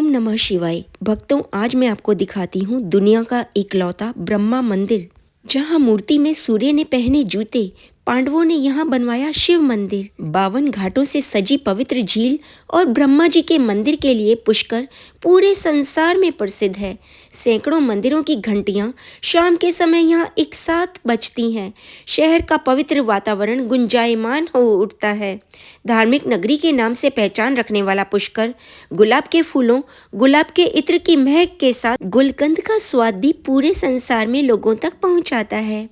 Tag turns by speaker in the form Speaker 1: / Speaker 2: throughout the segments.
Speaker 1: ओम नमः शिवाय। भक्तों, आज मैं आपको दिखाती हूँ दुनिया का इकलौता ब्रह्मा मंदिर, जहाँ मूर्ति में सूर्य ने पहने जूते। पांडवों ने यहाँ बनवाया शिव मंदिर। 52 घाटों से सजी पवित्र झील और ब्रह्मा जी के मंदिर के लिए पुष्कर पूरे संसार में प्रसिद्ध है। सैकड़ों मंदिरों की घंटियाँ शाम के समय यहाँ एक साथ बजती हैं। शहर का पवित्र वातावरण गुंजायमान हो उठता है। धार्मिक नगरी के नाम से पहचान रखने वाला पुष्कर गुलाब के फूलों, गुलाब के इत्र की महक के साथ गुलकंद का स्वाद भी पूरे संसार में लोगों तक पहुँचाता है।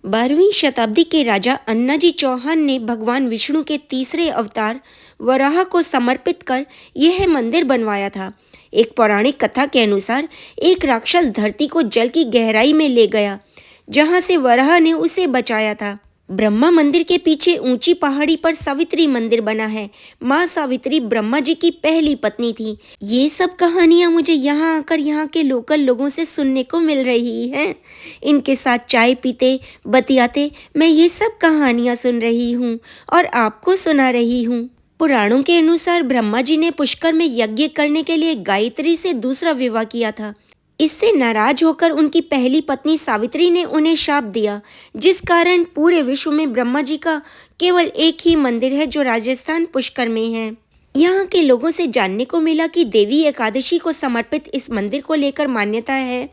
Speaker 1: 12वीं शताब्दी के राजा अन्नाजी चौहान ने भगवान विष्णु के तीसरे अवतार वराह को समर्पित कर यह मंदिर बनवाया था। एक पौराणिक कथा के अनुसार एक राक्षस धरती को जल की गहराई में ले गया, जहां से वराह ने उसे बचाया था। ब्रह्मा मंदिर के पीछे ऊंची पहाड़ी पर सावित्री मंदिर बना है। माँ सावित्री ब्रह्मा जी की पहली पत्नी थी। ये सब कहानियाँ मुझे यहाँ आकर यहाँ के लोकल लोगों से सुनने को मिल रही हैं। इनके साथ चाय पीते बतियाते मैं ये सब कहानियाँ सुन रही हूँ और आपको सुना रही हूँ। पुराणों के अनुसार ब्रह्मा जी ने पुष्कर में यज्ञ करने के लिए गायत्री से दूसरा विवाह किया था। इससे नाराज होकर उनकी पहली पत्नी सावित्री ने उन्हें शाप दिया, जिस कारण पूरे विश्व में ब्रह्मा जी का केवल एक ही मंदिर है, जो राजस्थान पुष्कर में है। यहाँ के लोगों से जानने को मिला कि देवी एकादशी को समर्पित इस मंदिर को लेकर मान्यता है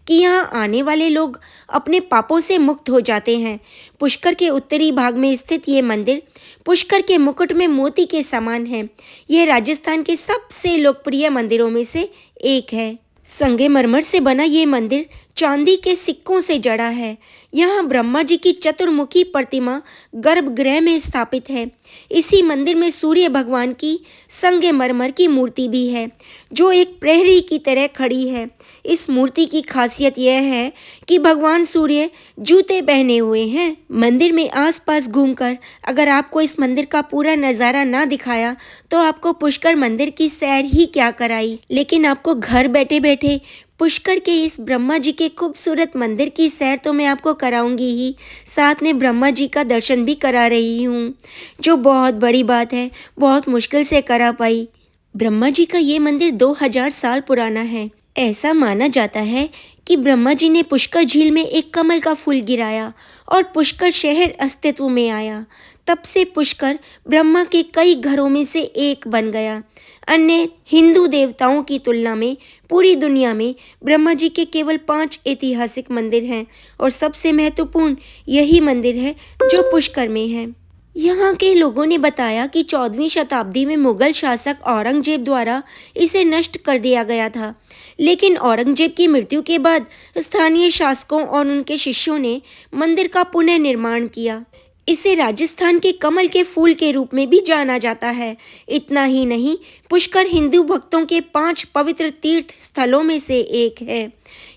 Speaker 1: कि यहाँ आने वाले लोग अपने पापों से मुक्त हो जाते हैं। पुष्कर के उत्तरी भाग में स्थित ये मंदिर पुष्कर के मुकुट में मोती के समान है। यह राजस्थान के सबसे लोकप्रिय मंदिरों में से एक है। संगमरमर से बना ये मंदिर चांदी के सिक्कों से जड़ा है। यहाँ ब्रह्मा जी की चतुर्मुखी प्रतिमा गर्भगृह में स्थापित है। इसी मंदिर में सूर्य भगवान की संगमरमर की मूर्ति भी है, जो एक प्रहरी की तरह खड़ी है। इस मूर्ति की खासियत यह है कि भगवान सूर्य जूते पहने हुए हैं। मंदिर में आसपास घूमकर अगर आपको इस मंदिर का पूरा नज़ारा ना दिखाया तो आपको पुष्कर मंदिर की सैर ही क्या कराई। लेकिन आपको घर बैठे बैठे पुष्कर के इस ब्रह्मा जी के खूबसूरत मंदिर की सैर तो मैं आपको कराऊंगी ही, साथ में ब्रह्मा जी का दर्शन भी करा रही हूँ, जो बहुत बड़ी बात है, बहुत मुश्किल से करा पाई। ब्रह्मा जी का ये मंदिर 2000 साल पुराना है। ऐसा माना जाता है कि ब्रह्मा जी ने पुष्कर झील में एक कमल का फूल गिराया और पुष्कर शहर अस्तित्व में आया। तब से पुष्कर ब्रह्मा के कई घरों में से एक बन गया। अन्य हिंदू देवताओं की तुलना में पूरी दुनिया में ब्रह्मा जी के केवल 5 ऐतिहासिक मंदिर हैं और सबसे महत्वपूर्ण यही मंदिर है जो पुष्कर में है। यहाँ के लोगों ने बताया कि 14वीं शताब्दी में मुगल शासक औरंगजेब द्वारा इसे नष्ट कर दिया गया था, लेकिन औरंगजेब की मृत्यु के बाद स्थानीय शासकों और उनके शिष्यों ने मंदिर का पुनः निर्माण किया। इसे राजस्थान के कमल के फूल के रूप में भी जाना जाता है। इतना ही नहीं, पुष्कर हिंदू भक्तों के 5 पवित्र तीर्थ स्थलों में से एक है।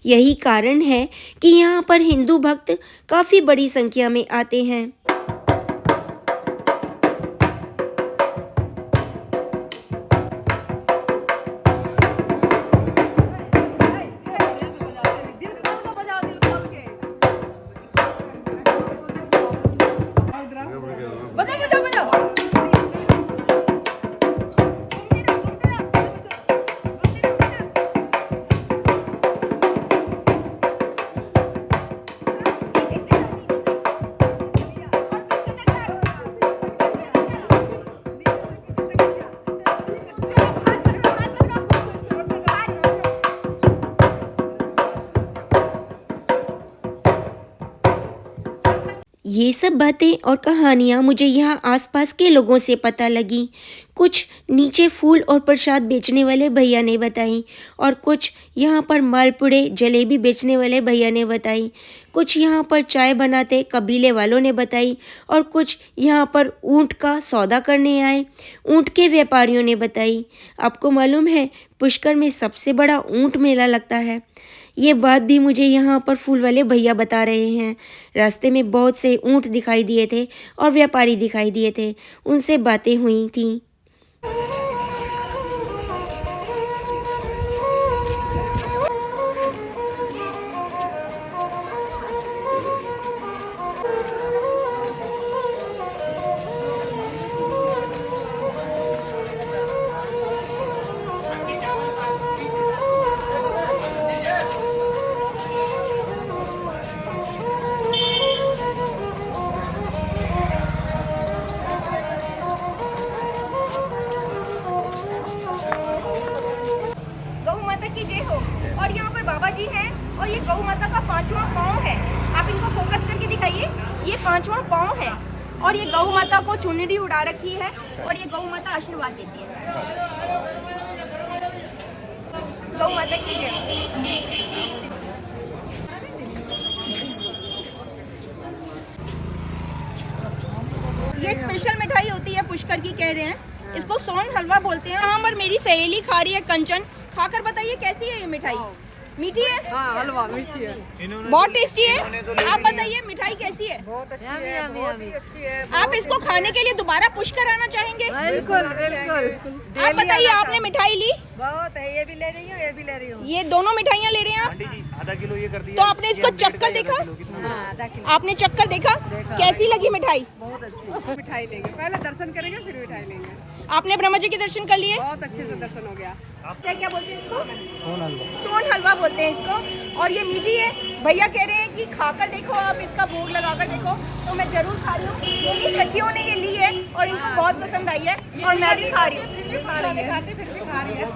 Speaker 1: यही कारण है कि यहाँ पर हिंदू भक्त काफ़ी बड़ी संख्या में आते हैं। ये सब बातें और कहानियाँ मुझे यहाँ आसपास के लोगों से पता लगी। कुछ नीचे फूल और प्रसाद बेचने वाले भैया ने बताई और कुछ यहाँ पर मालपुड़े जलेबी बेचने वाले भैया ने बताई। कुछ यहाँ पर चाय बनाते कबीले वालों ने बताई और कुछ यहाँ पर ऊँट का सौदा करने आए ऊँट के व्यापारियों ने बताई। आपको मालूम है, पुष्कर में सबसे बड़ा ऊँट मेला लगता है। ये बात भी मुझे यहाँ पर फूल वाले भैया बता रहे हैं। रास्ते में बहुत से ऊँट दिखाई दिए थे और व्यापारी दिखाई दिए थे, उनसे बातें हुई थी। की जय हो। और यहाँ पर बाबा जी हैं और ये गौ माता का 5वां पाँव है। आप इनको फोकस करके दिखाइए, ये 5वां पाँव है और ये गौ माता को चुनरी उड़ा रखी है और ये गौ माता आशीर्वाद देती है। गौ माता की जय। ये स्पेशल मिठाई होती है पुष्कर की, कह रहे हैं इसको सोन हलवा बोलते हैं। यहाँ पर मेरी सहेली खा रही है कंचन, खाकर बताइए कैसी है ये मिठाई? मीठी है?
Speaker 2: हाँ, हलवा मीठी है,
Speaker 1: बहुत टेस्टी है। आप बताइए मिठाई कैसी है?
Speaker 2: बहुत अच्छी है, बहुत अच्छी है।
Speaker 1: आप इसको खाने के लिए दोबारा पुष्कर आना चाहेंगे?
Speaker 2: बिल्कुल बिल्कुल।
Speaker 1: आप बताइए, आपने मिठाई ली?
Speaker 2: बहुत है, ये भी ले रही हूँ, ये भी ले रही हूँ।
Speaker 1: ये दोनों मिठाइयाँ ले रहे हैं आप?
Speaker 3: आधा किलो ये कर दिया।
Speaker 1: तो आपने इसको चक्कर देखा?
Speaker 2: हाँ, आधा किलो।
Speaker 1: आपने चक्कर देखा? कैसी लगी मिठाई?
Speaker 2: बहुत अच्छी। मिठाई लेंगे, पहले दर्शन करेंगे फिर मिठाई लेंगे।
Speaker 1: आपने ब्रह्मा जी के दर्शन कर लिए?
Speaker 2: बहुत अच्छे से दर्शन हो गया।
Speaker 1: क्या बोलते हैं इसको? सोन हलवा बोलते हैं इसको। और ये मीठी है। भैया कह रहे हैं कि खाकर देखो, आप इसका भोग लगाकर देखो। तो मैं जरूर खा रही हूँ। मेरी सखियों ने ये ली है और इनको बहुत पसंद आई है और मैं भी खा रही हूँ।
Speaker 2: फिर भी खा रही है।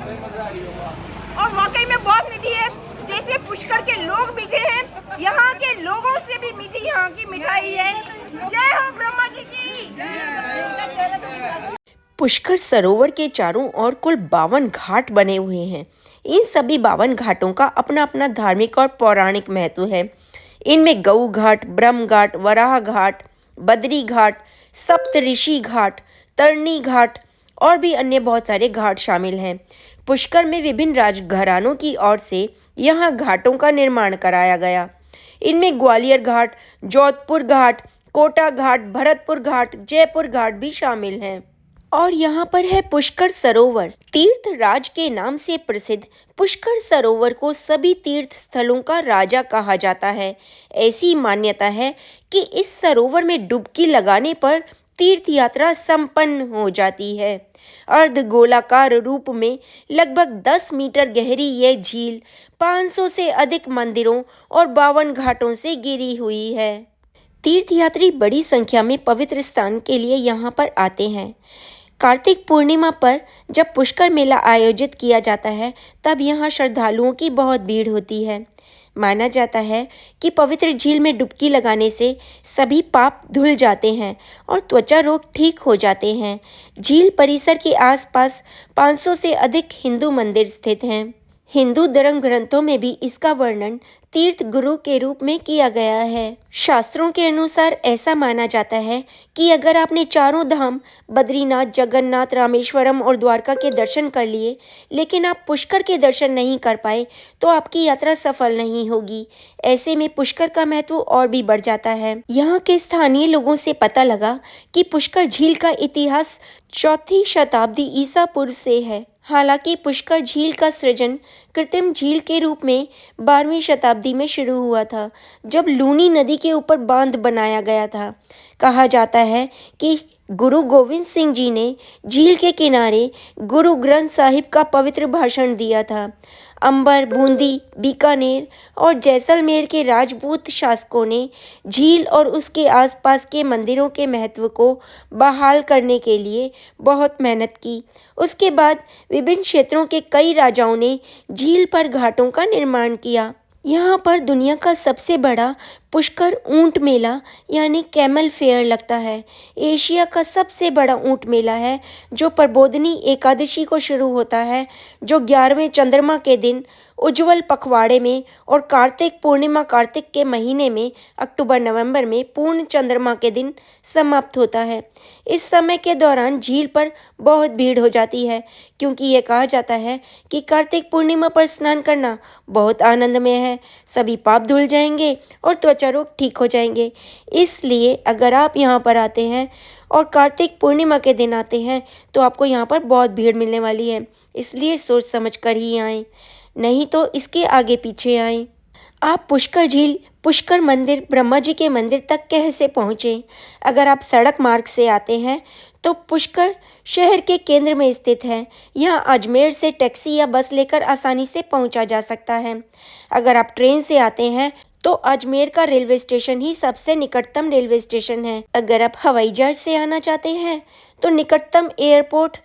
Speaker 1: और वाकई में बहुत मीठी है। जैसे पुष्कर के लोग मीठे हैं, यहाँ के लोगों से भी मीठी यहाँ की मिठाई है। जय हो ब्रह्मा जी की। पुष्कर सरोवर के चारों ओर कुल 52 घाट बने हुए हैं। इन सभी 52 घाटों का अपना अपना धार्मिक और पौराणिक महत्व है। इनमें गऊ घाट, ब्रह्म घाट, वराह घाट, बद्री घाट, सप्तऋषि घाट, तरणी घाट और भी अन्य बहुत सारे घाट शामिल हैं। पुष्कर में विभिन्न राजघरानों की ओर से यहाँ घाटों का निर्माण कराया गया। इनमें ग्वालियर घाट, जोधपुर घाट, कोटा घाट, भरतपुर घाट, जयपुर घाट भी शामिल हैं। और यहाँ पर है पुष्कर सरोवर। तीर्थ राज के नाम से प्रसिद्ध पुष्कर सरोवर को सभी तीर्थ स्थलों का राजा कहा जाता है। ऐसी मान्यता है कि इस सरोवर में डुबकी लगाने पर तीर्थ यात्रा संपन्न हो जाती है। अर्धगोलाकार रूप में लगभग 10 मीटर गहरी यह झील 500 से अधिक मंदिरों और 52 घाटों से घिरी हुई है। तीर्थयात्री बड़ी संख्या में पवित्र स्नान के लिए यहाँ पर आते हैं। कार्तिक पूर्णिमा पर जब पुष्कर मेला आयोजित किया जाता है, तब यहाँ श्रद्धालुओं की बहुत भीड़ होती है। माना जाता है कि पवित्र झील में डुबकी लगाने से सभी पाप धुल जाते हैं और त्वचा रोग ठीक हो जाते हैं। झील परिसर के आसपास 500 से अधिक हिंदू मंदिर स्थित हैं। हिंदू धर्म ग्रंथों में भी इसका वर्णन तीर्थ गुरु के रूप में किया गया है। शास्त्रों के अनुसार ऐसा माना जाता है कि अगर आपने चारों धाम बद्रीनाथ, जगन्नाथ, रामेश्वरम और द्वारका के दर्शन कर लिए, लेकिन आप पुष्कर के दर्शन नहीं कर पाए, तो आपकी यात्रा सफल नहीं होगी। ऐसे में पुष्कर का महत्व और भी बढ़ जाता है। यहाँ के स्थानीय लोगों से पता लगा कि पुष्कर झील का इतिहास 4वीं शताब्दी ईसा पूर्व से है। हालांकि पुष्कर झील का सृजन कृत्रिम झील के रूप में 12वीं शताब्दी में शुरू हुआ था, जब लूनी नदी के ऊपर बांध बनाया गया था। कहा जाता है कि गुरु गोविंद सिंह जी ने झील के किनारे गुरु ग्रंथ साहिब का पवित्र भाषण दिया था। अंबर, बूंदी, बीकानेर और जैसलमेर के राजपूत शासकों ने झील और उसके आसपास के मंदिरों के महत्व को बहाल करने के लिए बहुत मेहनत की। उसके बाद विभिन्न क्षेत्रों के कई राजाओं ने झील पर घाटों का निर्माण किया। यहाँ पर दुनिया का सबसे बड़ा पुष्कर ऊंट मेला यानी कैमल फेयर लगता है। एशिया का सबसे बड़ा ऊंट मेला है जो प्रबोधिनी एकादशी को शुरू होता है, जो 11वें चंद्रमा के दिन उज्ज्वल पखवाड़े में और कार्तिक पूर्णिमा कार्तिक के महीने में अक्टूबर-नवंबर में पूर्ण चंद्रमा के दिन समाप्त होता है। इस समय के दौरान झील पर बहुत भीड़ हो जाती है, क्योंकि ये कहा जाता है कि कार्तिक पूर्णिमा पर स्नान करना बहुत आनंदमय है। सभी पाप धुल जाएंगे और त्वचा रोग ठीक हो जाएंगे। इसलिए अगर आप यहाँ पर आते हैं और कार्तिक पूर्णिमा के दिन आते हैं, तो आपको यहाँ पर बहुत भीड़ मिलने वाली है। इसलिए सोच समझ कर ही आएँ, नहीं तो इसके आगे पीछे आएँ। आप पुष्कर झील, पुष्कर मंदिर, ब्रह्मा जी के मंदिर तक कैसे पहुँचें? अगर आप सड़क मार्ग से आते हैं तो पुष्कर शहर के केंद्र में स्थित है। यहाँ अजमेर से टैक्सी या बस लेकर आसानी से पहुँचा जा सकता है। अगर आप ट्रेन से आते हैं तो अजमेर का रेलवे स्टेशन ही सबसे निकटतम रेलवे स्टेशन है। अगर आप हवाई जहाज से आना चाहते हैं तो निकटतम एयरपोर्ट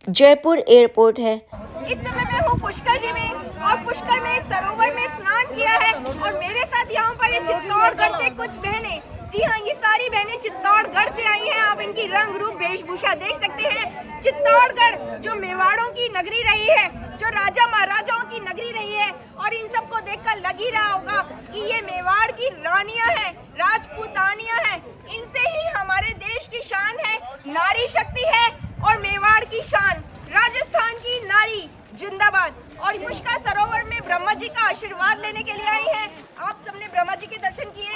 Speaker 1: जयपुर एयरपोर्ट है।
Speaker 3: इस समय मैं हूँ पुष्कर जी में और पुष्कर में सरोवर में स्नान किया है और मेरे साथ यहाँ पर ये चित्तौड़गढ़ से कुछ बहनें, जी हाँ ये सारी बहनें चित्तौड़गढ़ से आई हैं। आप इनकी रंग रूप वेशभूषा देख सकते हैं। चित्तौड़गढ़ जो मेवाड़ों की नगरी रही है, जो राजा महाराजाओं की नगरी रही है, और इन सबको देखकर लग ही रहा होगा कि ये मेवाड़ की रानियां हैं, राजपूतानियां हैं। इनसे ही हमारे देश की शान है, नारी शक्ति है और मेवाड़ की शान, राजस्थान की नारी जिंदाबाद। और पुष्कर सरोवर में ब्रह्मा जी का आशीर्वाद लेने के लिए आई हैं। आप सबने ब्रह्मा जी के दर्शन किए?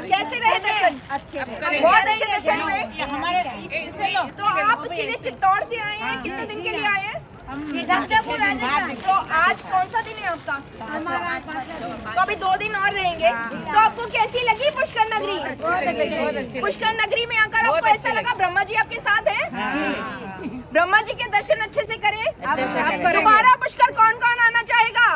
Speaker 3: कैसे रहे दर्शन? अच्छे, बहुत अच्छे दर्शन हुए। तो आप सीधे चित्तौड़ से आए हैं, कितने दिन के लिए आए हैं? तो आज कौन सा दिन है आपका? तो अभी 2 दिन और रहेंगे। तो आपको कैसी लगी पुष्कर नगरी? पुष्कर नगरी में आकर आपको ऐसा लगा ब्रह्मा जी आपके साथ हैं? ब्रह्मा जी के दर्शन अच्छे से करें। दोबारा पुष्कर कौन कौन आना चाहेगा?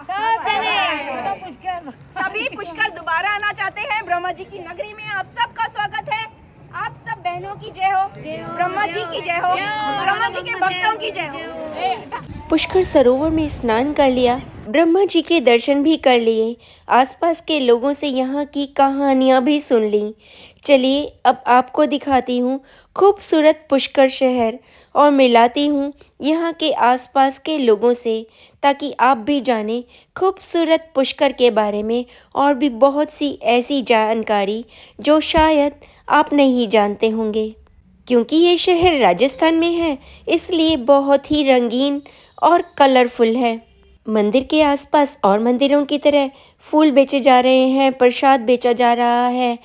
Speaker 3: सभी पुष्कर दोबारा आना चाहते हैं। ब्रह्मा जी की नगरी में आप सबका स्वागत है। आप सब बहनों की जय हो, ब्रह्मा जी की जय हो, ब्रह्मा जी के भक्तों की जय हो।
Speaker 1: पुष्कर सरोवर में स्नान कर लिया, ब्रह्मा जी के दर्शन भी कर लिए, आसपास के लोगों से यहाँ की कहानियाँ भी सुन ली। चलिए अब आपको दिखाती हूँ खूबसूरत पुष्कर शहर और मिलाती हूँ यहाँ के आसपास के लोगों से, ताकि आप भी जानें खूबसूरत पुष्कर के बारे में और भी बहुत सी ऐसी जानकारी जो शायद आप नहीं जानते होंगे। क्योंकि ये शहर राजस्थान में है, इसलिए बहुत ही रंगीन और कलरफुल है। मंदिर के आसपास और मंदिरों की तरह फूल बेचे जा रहे हैं, प्रसाद बेचा जा रहा है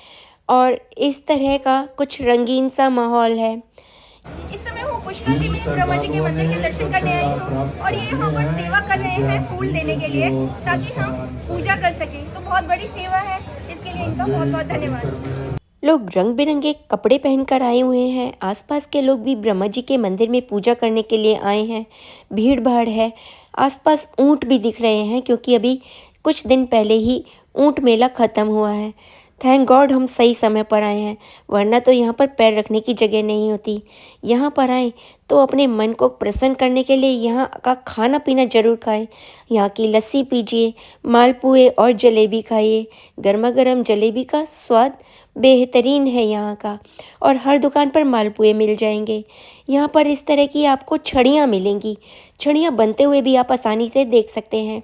Speaker 1: और इस तरह का कुछ रंगीन सा माहौल है।
Speaker 3: इस समय हूँ पुष्कर जी में, ब्रह्मा जी के मंदिर के दर्शन करने आई हूँ और ये यहाँ पर सेवा कर रहे हैं फूल देने के लिए, ताकि हम पूजा कर सकें। तो बहुत बड़ी सेवा है, इसके लिए इनका बहुत बहुत धन्यवाद।
Speaker 1: लोग रंग बिरंगे कपड़े पहनकर आए हुए हैं। आसपास के लोग भी ब्रह्मा जी के मंदिर में पूजा करने के लिए आए हैं। भीड़ भाड़ है, आसपास ऊंट भी दिख रहे हैं, क्योंकि अभी कुछ दिन पहले ही ऊंट मेला ख़त्म हुआ है। थैंक गॉड हम सही समय पर आए हैं, वरना तो यहाँ पर पैर रखने की जगह नहीं होती। यहाँ पर आए तो अपने मन को प्रसन्न करने के लिए यहाँ का खाना पीना ज़रूर खाएं। यहाँ की लस्सी पीजिए, मालपुए और जलेबी खाइए। गर्मा गर्म जलेबी का स्वाद बेहतरीन है यहाँ का, और हर दुकान पर मालपुए मिल जाएंगे। यहाँ पर इस तरह की आपको छड़ियाँ मिलेंगी। छड़ियाँ बनते हुए भी आप आसानी से देख सकते हैं,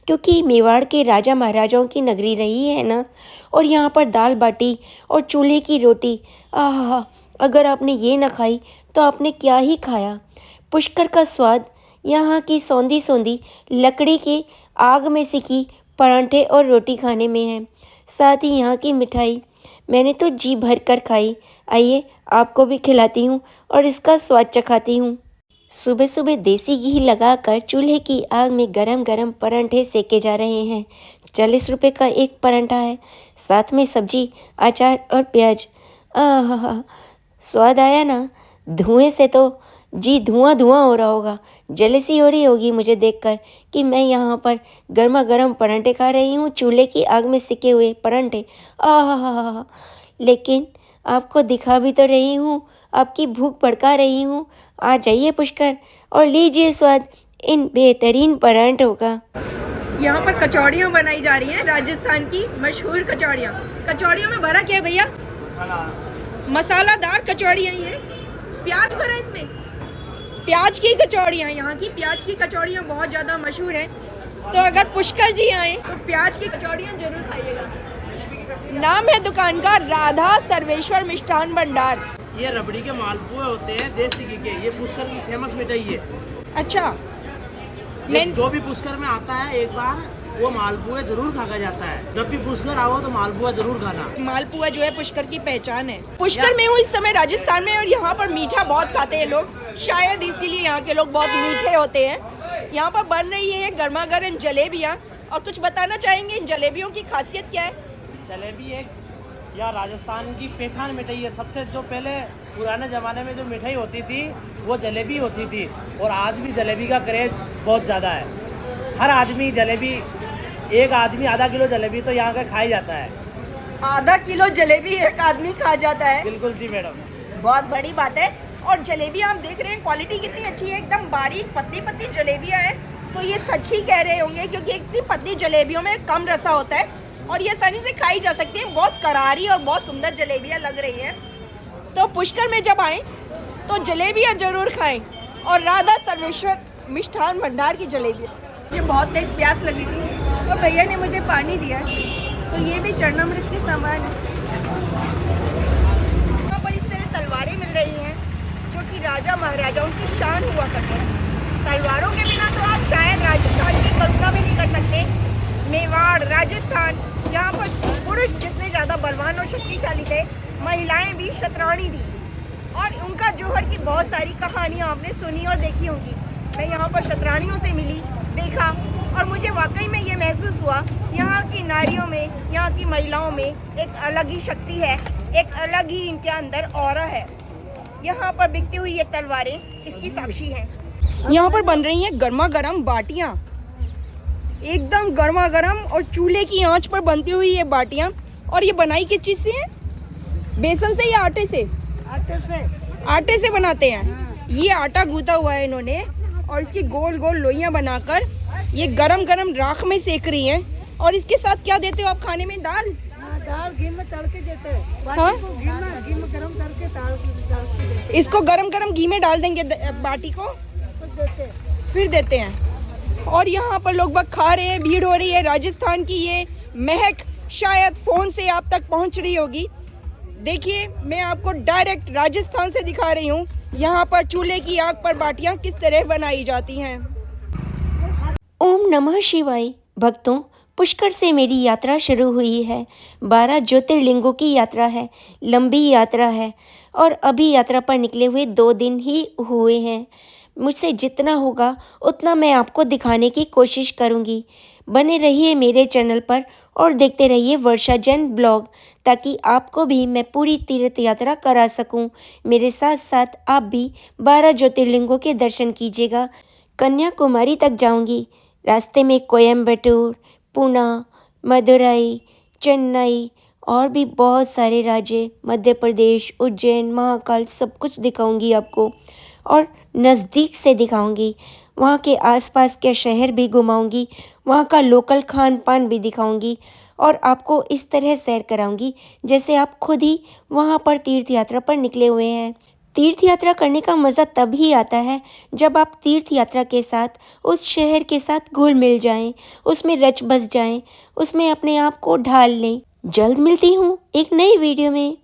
Speaker 1: क्योंकि मेवाड़ के राजा महाराजाओं की नगरी रही है ना। और यहाँ पर दाल बाटी और चूल्हे की रोटी, आहा, अगर आपने ये ना खाई तो आपने क्या ही खाया। पुष्कर का स्वाद यहाँ की सौंधी सौंधी लकड़ी के आग में सिकी परांठे और रोटी खाने में है। साथ ही यहाँ की मिठाई मैंने तो जी भर कर खाई। आइए आपको भी खिलाती हूँ और इसका स्वाद चखाती हूँ। सुबह सुबह देसी घी लगाकर चूल्हे की आग में गरम गरम परांठे सेके जा रहे हैं। 40 रुपये का एक परांठा है, साथ में सब्जी, अचार और प्याज। आहा, स्वाद आया ना। धुएं से तो जी धुआं धुआं हो रहा होगा। जेलसी हो रही होगी मुझे देखकर कि मैं यहाँ पर गर्मा गर्म परांठे खा रही हूँ, चूल्हे की आग में सिके हुए परांठे। आहा, लेकिन आपको दिखा भी तो रही हूँ, आपकी भूख भड़का रही हूँ। आ जाइए पुष्कर और लीजिए स्वाद इन बेहतरीन परांठों का।
Speaker 3: यहाँ पर कचौड़ियाँ बनाई जा रही हैं, राजस्थान की मशहूर कचौड़ियाँ। कचौड़ियों में भरा क्या है भैया? मसालादार कचौड़ियाँ ही हैं। प्याज भरा इसमें, प्याज की कचौड़ियाँ। यहाँ की प्याज की कचौड़ियाँ बहुत ज़्यादा मशहूर हैं। तो अगर पुष्कर जी आए तो प्याज की कचौड़ियाँ जरूर खाइएगा। नाम है दुकान का राधा सर्वेश्वर मिष्ठान भंडार।
Speaker 4: ये रबड़ी के मालपुए होते हैं देसी घी के, ये पुष्कर की फेमस मिठाई है।
Speaker 3: अच्छा,
Speaker 4: जो भी पुष्कर में आता है एक बार वो मालपुआ जरूर खाया जाता है। जब भी पुष्कर आओ तो मालपुआ जरूर खाना।
Speaker 3: मालपुआ जो है पुष्कर की पहचान है। पुष्कर में हूँ इस समय राजस्थान में, और यहाँ पर मीठा बहुत खाते हैं लोग, शायद इसीलिए यहाँ के लोग बहुत मीठे होते हैं। यहाँ पर बन रही है गर्मा गर्म जलेबियाँ। और कुछ बताना चाहेंगे इन जलेबियों की खासियत क्या है?
Speaker 4: जलेबी एक या राजस्थान की पहचान मिठाई है। सबसे जो पहले पुराने ज़माने में जो मिठाई होती थी वो जलेबी होती थी, और आज भी जलेबी का क्रेज बहुत ज़्यादा है। हर आदमी जलेबी, एक आदमी आधा किलो जलेबी तो यहाँ का खाई जाता है।
Speaker 3: आधा किलो जलेबी एक आदमी खा जाता है?
Speaker 4: बिल्कुल जी मैडम,
Speaker 3: बहुत बड़ी बात है। और जलेबी आप देख रहे हैं क्वालिटी कितनी अच्छी है, एकदम बारीक पतली पतली जलेबियाँ हैं। तो ये सच ही कह रहे होंगे क्योंकि इतनी पतली जलेबियों में कम रसा होता है और ये आसानी से खाई जा सकती है। बहुत करारी और बहुत सुंदर जलेबियाँ लग रही हैं। तो पुष्कर में जब आएँ तो जलेबियाँ ज़रूर खाएँ और राधा सर्वेश्वर मिष्ठान भंडार की जलेबियाँ। मुझे बहुत तेज प्यास लगी थी और भैया ने मुझे पानी दिया, तो ये भी चरणामृत के समान है। यहाँ पर इस तरह तलवारें मिल रही हैं जो कि राजा महाराजाओं की शान हुआ करते हैं। तलवारों के बिना तो आप शायद राजस्थान की कल्पना भी नहीं कर सकते। मेवाड़, राजस्थान, यहाँ पर पुरुष जितने ज़्यादा बलवान और शक्तिशाली थे, महिलाएं भी शतरानी थी और उनका जौहर की बहुत सारी कहानियाँ आपने सुनी और देखी होंगी। मैं यहाँ पर शतरानियों से मिली, देखा और मुझे वाकई में ये महसूस हुआ यहाँ की नारियों में, यहाँ की महिलाओं में एक अलग ही शक्ति है, एक अलग ही इनके अंदर ऑरा है। यहाँ पर बिकती हुई ये तलवारें इसकी साक्षी हैं। यहाँ पर बन रही हैं गर्मा गर्म बाटियाँ, एकदम गर्मा गर्म और चूल्हे की आंच पर बनती हुई ये बाटियाँ। और ये बनाई किस चीज़ से है? बेसन से या आटे से? आटे से बनाते हैं। ये आटा गूंथा हुआ है इन्होंने और इसकी गोल गोल लोइयाँ बनाकर ये गरम गरम राख में सेक रही हैं। और इसके साथ क्या देते हो आप खाने में? दाल?
Speaker 2: दाल घी में तल के देते हैं।
Speaker 3: हाँ?
Speaker 2: घी में गरम करके डाल के
Speaker 3: इसको गरम गरम घी में डाल देंगे बाटी को, फिर देते हैं। और यहाँ पर लोग बग खा रहे हैं, भीड़ हो रही है। राजस्थान की ये महक शायद फ़ोन से आप तक पहुँच रही होगी। देखिए, मैं आपको डायरेक्ट राजस्थान से दिखा रही हूँ यहाँ पर चूल्हे की आग पर बाटियाँ किस तरह बनाई जाती हैं।
Speaker 1: ओम नमः शिवाय। भक्तों, पुष्कर से मेरी यात्रा शुरू हुई है। 12 ज्योतिर्लिंगों की यात्रा है, लंबी यात्रा है और अभी यात्रा पर निकले हुए 2 दिन ही हुए हैं। मुझसे जितना होगा उतना मैं आपको दिखाने की कोशिश करूंगी। बने रहिए मेरे चैनल पर और देखते रहिए वर्षा जैन ब्लॉग, ताकि आपको भी मैं पूरी तीर्थ यात्रा करा सकूं। मेरे साथ साथ आप भी 12 ज्योतिर्लिंगों के दर्शन कीजिएगा। कन्याकुमारी तक जाऊंगी। रास्ते में कोयम्बटूर, पूना, मदुरई, चेन्नई और भी बहुत सारे राज्य, मध्य प्रदेश, उज्जैन, महाकाल, सब कुछ दिखाऊंगी आपको और नज़दीक से दिखाऊंगी। वहाँ के आसपास के शहर भी घुमाऊंगी, वहाँ का लोकल खान पान भी दिखाऊंगी और आपको इस तरह सैर कराऊंगी जैसे आप खुद ही वहाँ पर तीर्थ यात्रा पर निकले हुए हैं। तीर्थ यात्रा करने का मज़ा तब ही आता है जब आप तीर्थ यात्रा के साथ उस शहर के साथ घुल मिल जाएं, उसमें रच बस जाएं, उसमें अपने आप को ढाल लें। जल्द मिलती हूँ एक नई वीडियो में।